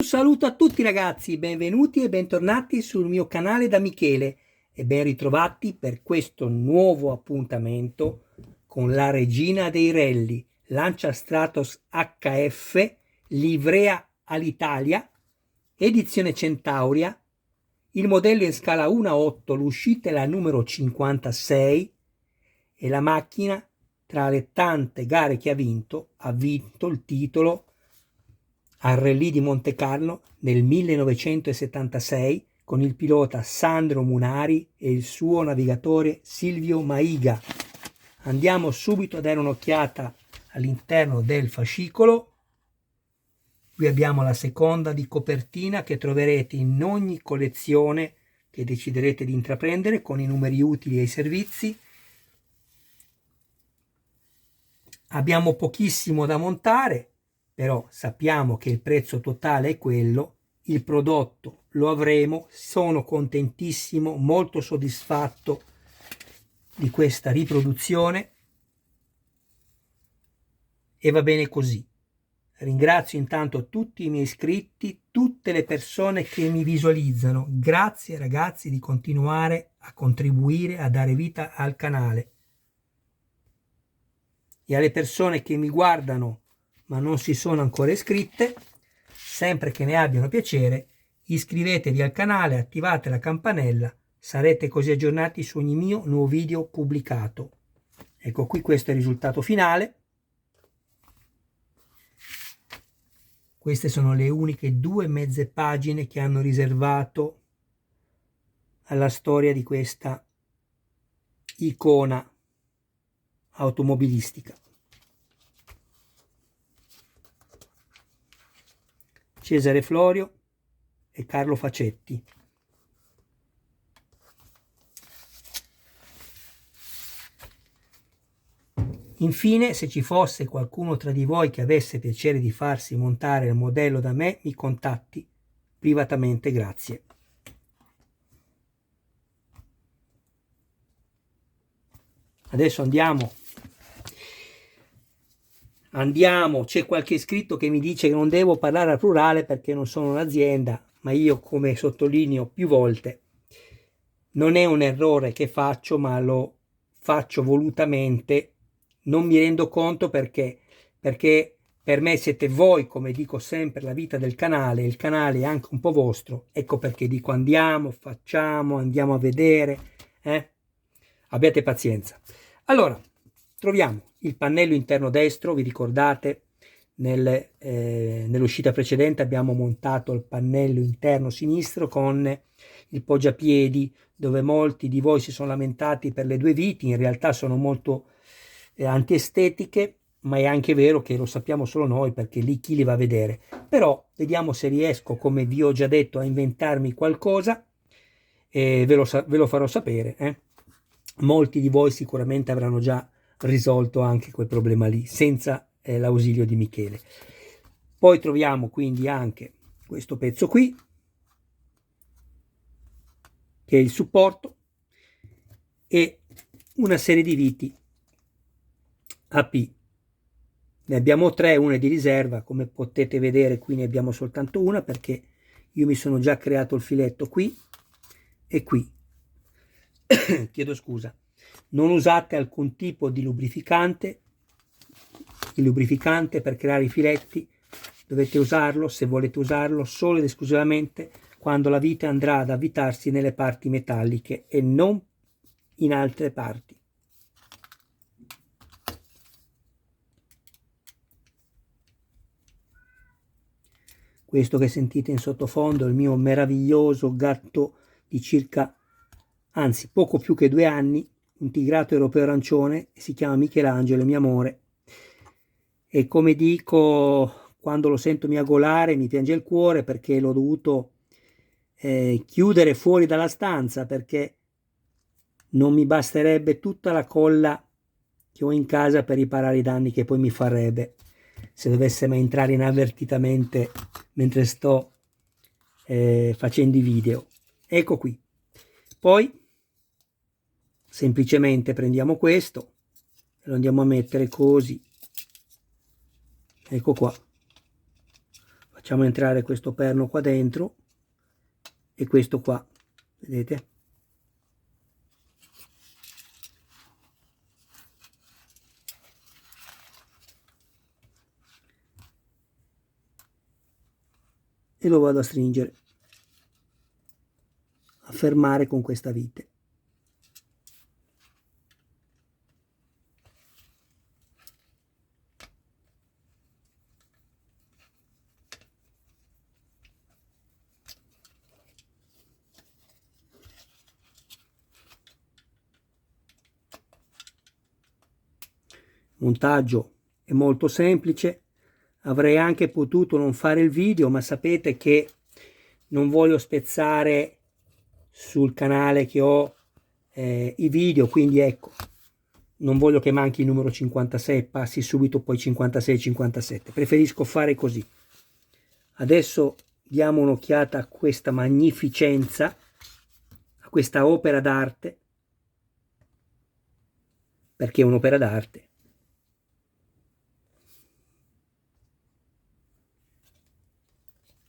saluto a tutti ragazzi, benvenuti e bentornati sul mio canale da Michele e ben ritrovati per questo nuovo appuntamento con la regina dei rally, Lancia Stratos HF, livrea all'Italia, edizione Centauria, il modello in scala 1:8, l'uscita è la numero 56 e la macchina, tra le tante gare che ha vinto il titolo al Rally di Monte Carlo nel 1976 con il pilota Sandro Munari e il suo navigatore Silvio Maiga. Andiamo subito a dare un'occhiata all'interno del fascicolo. Qui abbiamo la seconda di copertina che troverete in ogni collezione che deciderete di intraprendere con i numeri utili e i servizi. Abbiamo pochissimo da montare, però sappiamo che il prezzo totale è quello, il prodotto lo avremo, sono contentissimo, molto soddisfatto di questa riproduzione e va bene così. Ringrazio intanto tutti i miei iscritti, tutte le persone che mi visualizzano. Grazie ragazzi di continuare a contribuire a dare vita al canale. E alle persone che mi guardano ma non si sono ancora iscritte, sempre che ne abbiano piacere, iscrivetevi al canale, attivate la campanella, sarete così aggiornati su ogni mio nuovo video pubblicato. Ecco qui, questo è il risultato finale. Queste sono le uniche 2 mezze pagine che hanno riservato alla storia di questa icona automobilistica. Cesare Florio e Carlo Facetti. Infine, se ci fosse qualcuno tra di voi che avesse piacere di farsi montare il modello da me, mi contatti privatamente, grazie. Adesso andiamo, c'è qualche iscritto che mi dice che non devo parlare al plurale perché non sono un'azienda, ma io, come sottolineo più volte, non è un errore che faccio, ma lo faccio volutamente. Non mi rendo conto perché per me siete voi, come dico sempre, la vita del canale, il canale è anche un po' vostro. Ecco perché dico andiamo, facciamo, andiamo a vedere, abbiate pazienza. Allora, troviamo il pannello interno destro, vi ricordate nell'uscita precedente abbiamo montato il pannello interno sinistro con il poggiapiedi, dove molti di voi si sono lamentati per le 2 viti, in realtà sono molto antiestetiche, ma è anche vero che lo sappiamo solo noi perché lì chi li va a vedere. Però vediamo se riesco, come vi ho già detto, a inventarmi qualcosa e ve lo farò sapere. Molti di voi sicuramente avranno già risolto anche quel problema lì senza l'ausilio di Michele. Poi troviamo quindi anche questo pezzo qui che è il supporto e una serie di viti AP. Ne abbiamo 3, una è di riserva, come potete vedere qui ne abbiamo soltanto una perché io mi sono già creato il filetto qui e qui. Chiedo scusa. Non usate alcun tipo di lubrificante. Il lubrificante per creare i filetti dovete usarlo, se volete usarlo, solo ed esclusivamente quando la vite andrà ad avvitarsi nelle parti metalliche e non in altre parti. Questo che sentite in sottofondo è il mio meraviglioso gatto di anzi poco più che 2 anni, un tigrato europeo arancione, si chiama Michelangelo, mio amore. E come dico, quando lo sento miagolare mi piange il cuore perché l'ho dovuto chiudere fuori dalla stanza perché non mi basterebbe tutta la colla che ho in casa per riparare i danni che poi mi farebbe se dovesse mai entrare inavvertitamente mentre sto facendo i video. Ecco qui. Poi semplicemente prendiamo questo e lo andiamo a mettere così. Ecco qua. facciamo entrare questo perno qua dentro e questo qua, vedete? E lo vado a stringere, a fermare con questa vite. Montaggio è molto semplice. Avrei anche potuto non fare il video, ma sapete che non voglio spezzare sul canale che ho i video, quindi ecco, non voglio che manchi il numero 56, passi subito poi 56 57. Preferisco fare così. Adesso diamo un'occhiata a questa magnificenza, a questa opera d'arte, perché è un'opera d'arte.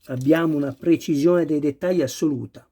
Abbiamo una precisione dei dettagli assoluta.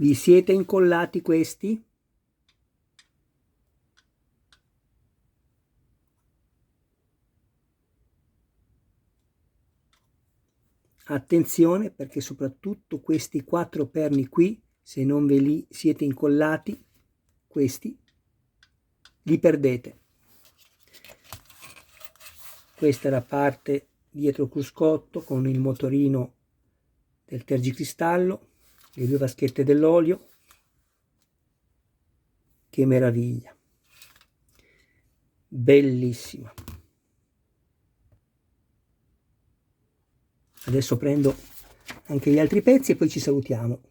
Vi siete incollati questi? Attenzione, perché soprattutto questi 4 perni qui, se non ve li siete incollati, questi, li perdete. Questa è la parte dietro il cruscotto con il motorino del tergicristallo, le 2 vaschette dell'olio. Che meraviglia, bellissima. Adesso prendo anche gli altri pezzi e poi ci salutiamo.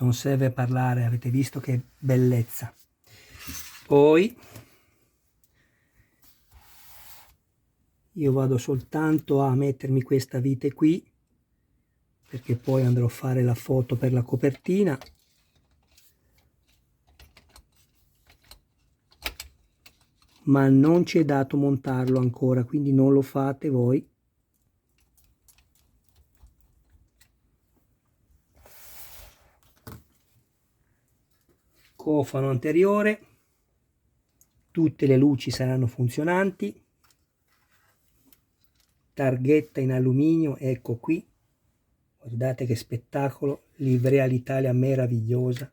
Non serve parlare, avete visto che bellezza. Poi io vado soltanto a mettermi questa vite qui, perché poi andrò a fare la foto per la copertina. Ma non ci è dato montarlo ancora, quindi non lo fate voi. Cofano anteriore, tutte le luci saranno funzionanti, targhetta in alluminio, ecco qui, guardate che spettacolo, livrea l'Italia meravigliosa.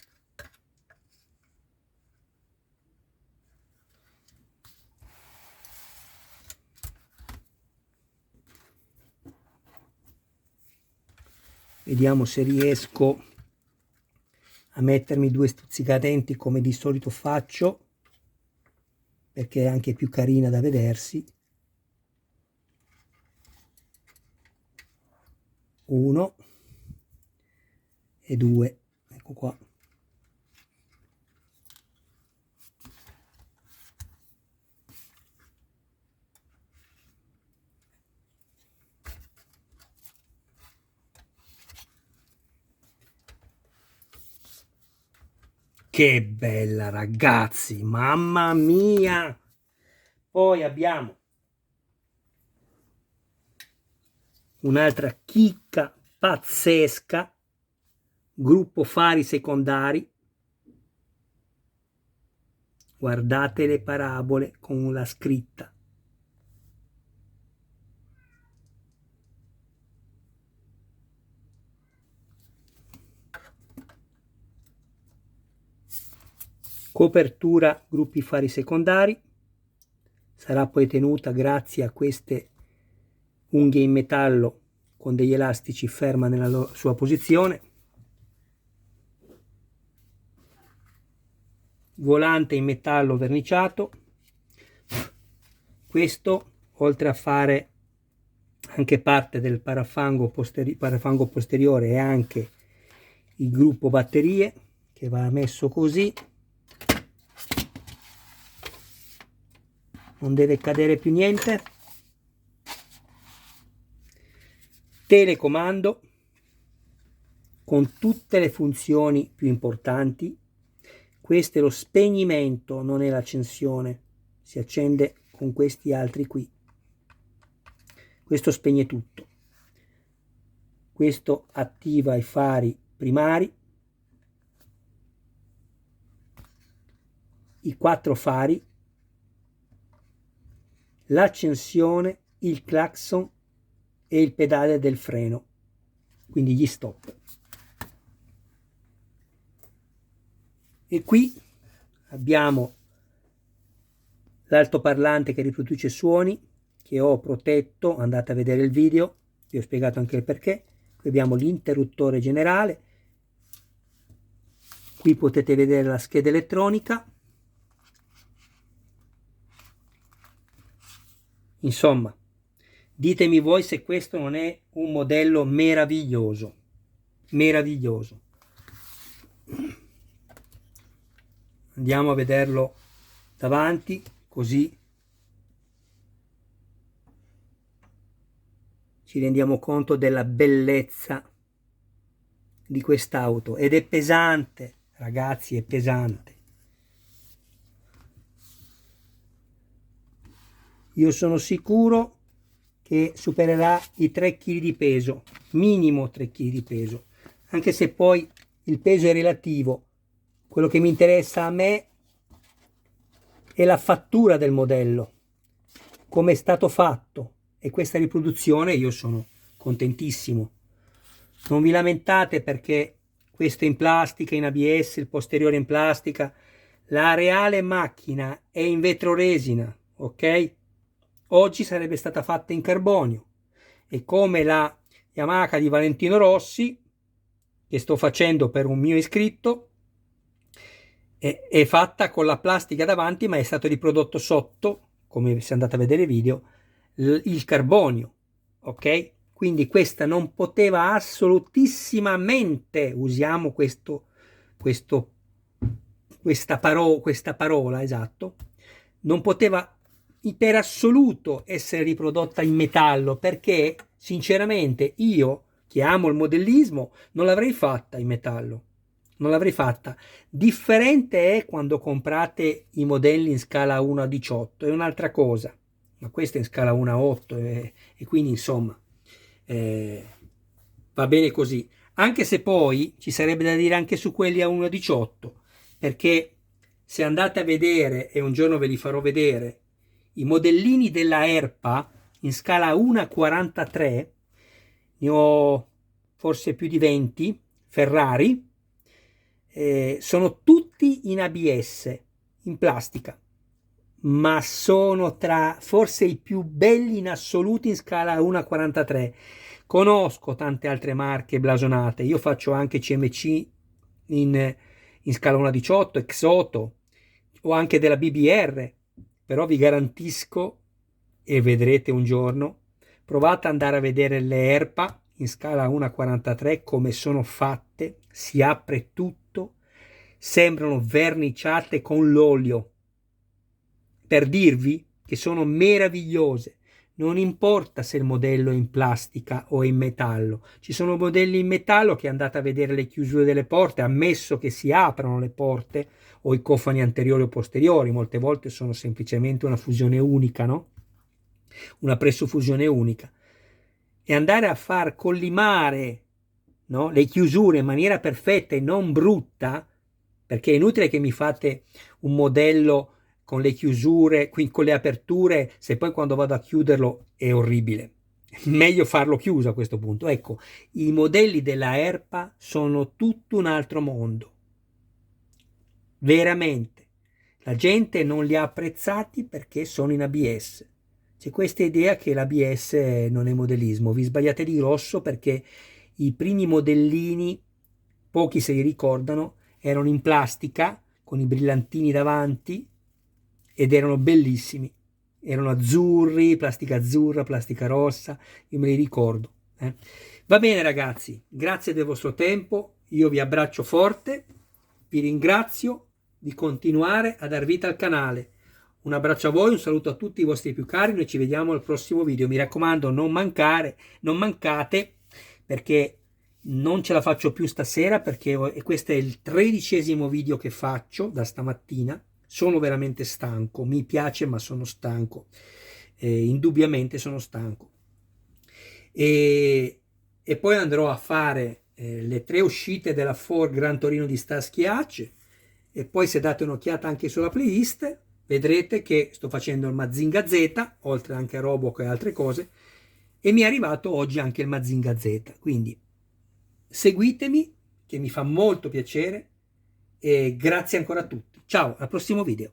Vediamo se riesco a mettermi 2 stuzzicadenti come di solito faccio, perché è anche più carina da vedersi. Uno, e 2, ecco qua. Che bella, ragazzi, mamma mia! Poi abbiamo un'altra chicca pazzesca, gruppo fari secondari. Guardate le parabole con la scritta. Copertura gruppi fari secondari. Sarà poi tenuta grazie a queste unghie in metallo con degli elastici ferma nella sua posizione. Volante in metallo verniciato. Questo, oltre a fare anche parte del parafango posteriore, e anche il gruppo batterie che va messo così, non deve cadere più niente. Telecomando con tutte le funzioni più importanti. Questo è lo spegnimento, non è l'accensione, si accende con questi altri qui. Questo spegne tutto. Questo attiva i fari primari, i 4 fari, l'accensione, il clacson e il pedale del freno, quindi gli stop. E qui abbiamo l'altoparlante che riproduce suoni, che ho protetto, andate a vedere il video, vi ho spiegato anche il perché. Qui abbiamo l'interruttore generale, qui potete vedere la scheda elettronica. Insomma, ditemi voi se questo non è un modello meraviglioso, meraviglioso. Andiamo a vederlo davanti, così ci rendiamo conto della bellezza di quest'auto. Ed è pesante, ragazzi, è pesante. Io sono sicuro che supererà i 3 kg di peso, minimo 3 kg di peso, anche se poi il peso è relativo. Quello che mi interessa a me è la fattura del modello, come è stato fatto, e questa riproduzione io sono contentissimo. Non vi lamentate perché questo è in plastica, in ABS, il posteriore in plastica. La reale macchina è in vetroresina, ok? Oggi sarebbe stata fatta in carbonio, e come la Yamaha di Valentino Rossi, che sto facendo per un mio iscritto, è fatta con la plastica davanti, ma è stato riprodotto sotto, come se andate a vedere il video, il carbonio, ok? Quindi questa non poteva assolutissimamente, usiamo questa parola, esatto, non poteva per assoluto essere riprodotta in metallo, perché sinceramente io, che amo il modellismo, non l'avrei fatta in metallo, non l'avrei fatta. Differente è quando comprate i modelli in scala 1 a 18, è un'altra cosa, ma questa è in scala 1 a 8, e quindi insomma va bene così, anche se poi ci sarebbe da dire anche su quelli a 1 a 18, perché se andate a vedere, e un giorno ve li farò vedere, i modellini della ERPA in scala 1 a 43, ne ho forse più di 20, Ferrari, sono tutti in ABS, in plastica, ma sono tra forse i più belli in assoluto in scala 1 a 43. Conosco tante altre marche blasonate, io faccio anche CMC in scala 1 a 18, Exoto, o anche della BBR, però vi garantisco, e vedrete un giorno, provate ad andare a vedere le ERPA in scala 1 a 43 come sono fatte, si apre tutto, sembrano verniciate con l'olio, per dirvi che sono meravigliose. Non importa se il modello è in plastica o in metallo, ci sono modelli in metallo che andate a vedere le chiusure delle porte, ammesso che si aprano le porte o i cofani anteriori o posteriori, molte volte sono semplicemente una fusione unica, no? Una pressofusione unica, e andare a far collimare, no, le chiusure in maniera perfetta e non brutta, perché è inutile che mi fate un modello con le chiusure, con le aperture, se poi quando vado a chiuderlo è orribile. Meglio farlo chiuso a questo punto. Ecco, i modelli della Erpa sono tutto un altro mondo. Veramente. La gente non li ha apprezzati perché sono in ABS. C'è questa idea che l'ABS non è modellismo. Vi sbagliate di grosso, perché i primi modellini, pochi se li ricordano, erano in plastica con i brillantini davanti ed erano bellissimi. Erano azzurri, plastica azzurra, plastica rossa, io me li ricordo. Va bene ragazzi, grazie del vostro tempo, io vi abbraccio forte, vi ringrazio di continuare a dar vita al canale. Un abbraccio a voi, un saluto a tutti i vostri più cari, noi ci vediamo al prossimo video. Mi raccomando, non mancate, perché non ce la faccio più stasera, perché questo è il 13° video che faccio da stamattina. Sono veramente stanco, mi piace ma sono stanco, indubbiamente sono stanco. E poi andrò a fare le 3 uscite della Ford Gran Torino di Starsky Hatch, e poi se date un'occhiata anche sulla playlist vedrete che sto facendo il Mazinga Z, oltre anche a Roboco e altre cose, e mi è arrivato oggi anche il Mazinga Z, quindi seguitemi che mi fa molto piacere, e grazie ancora a tutti. Ciao, al prossimo video.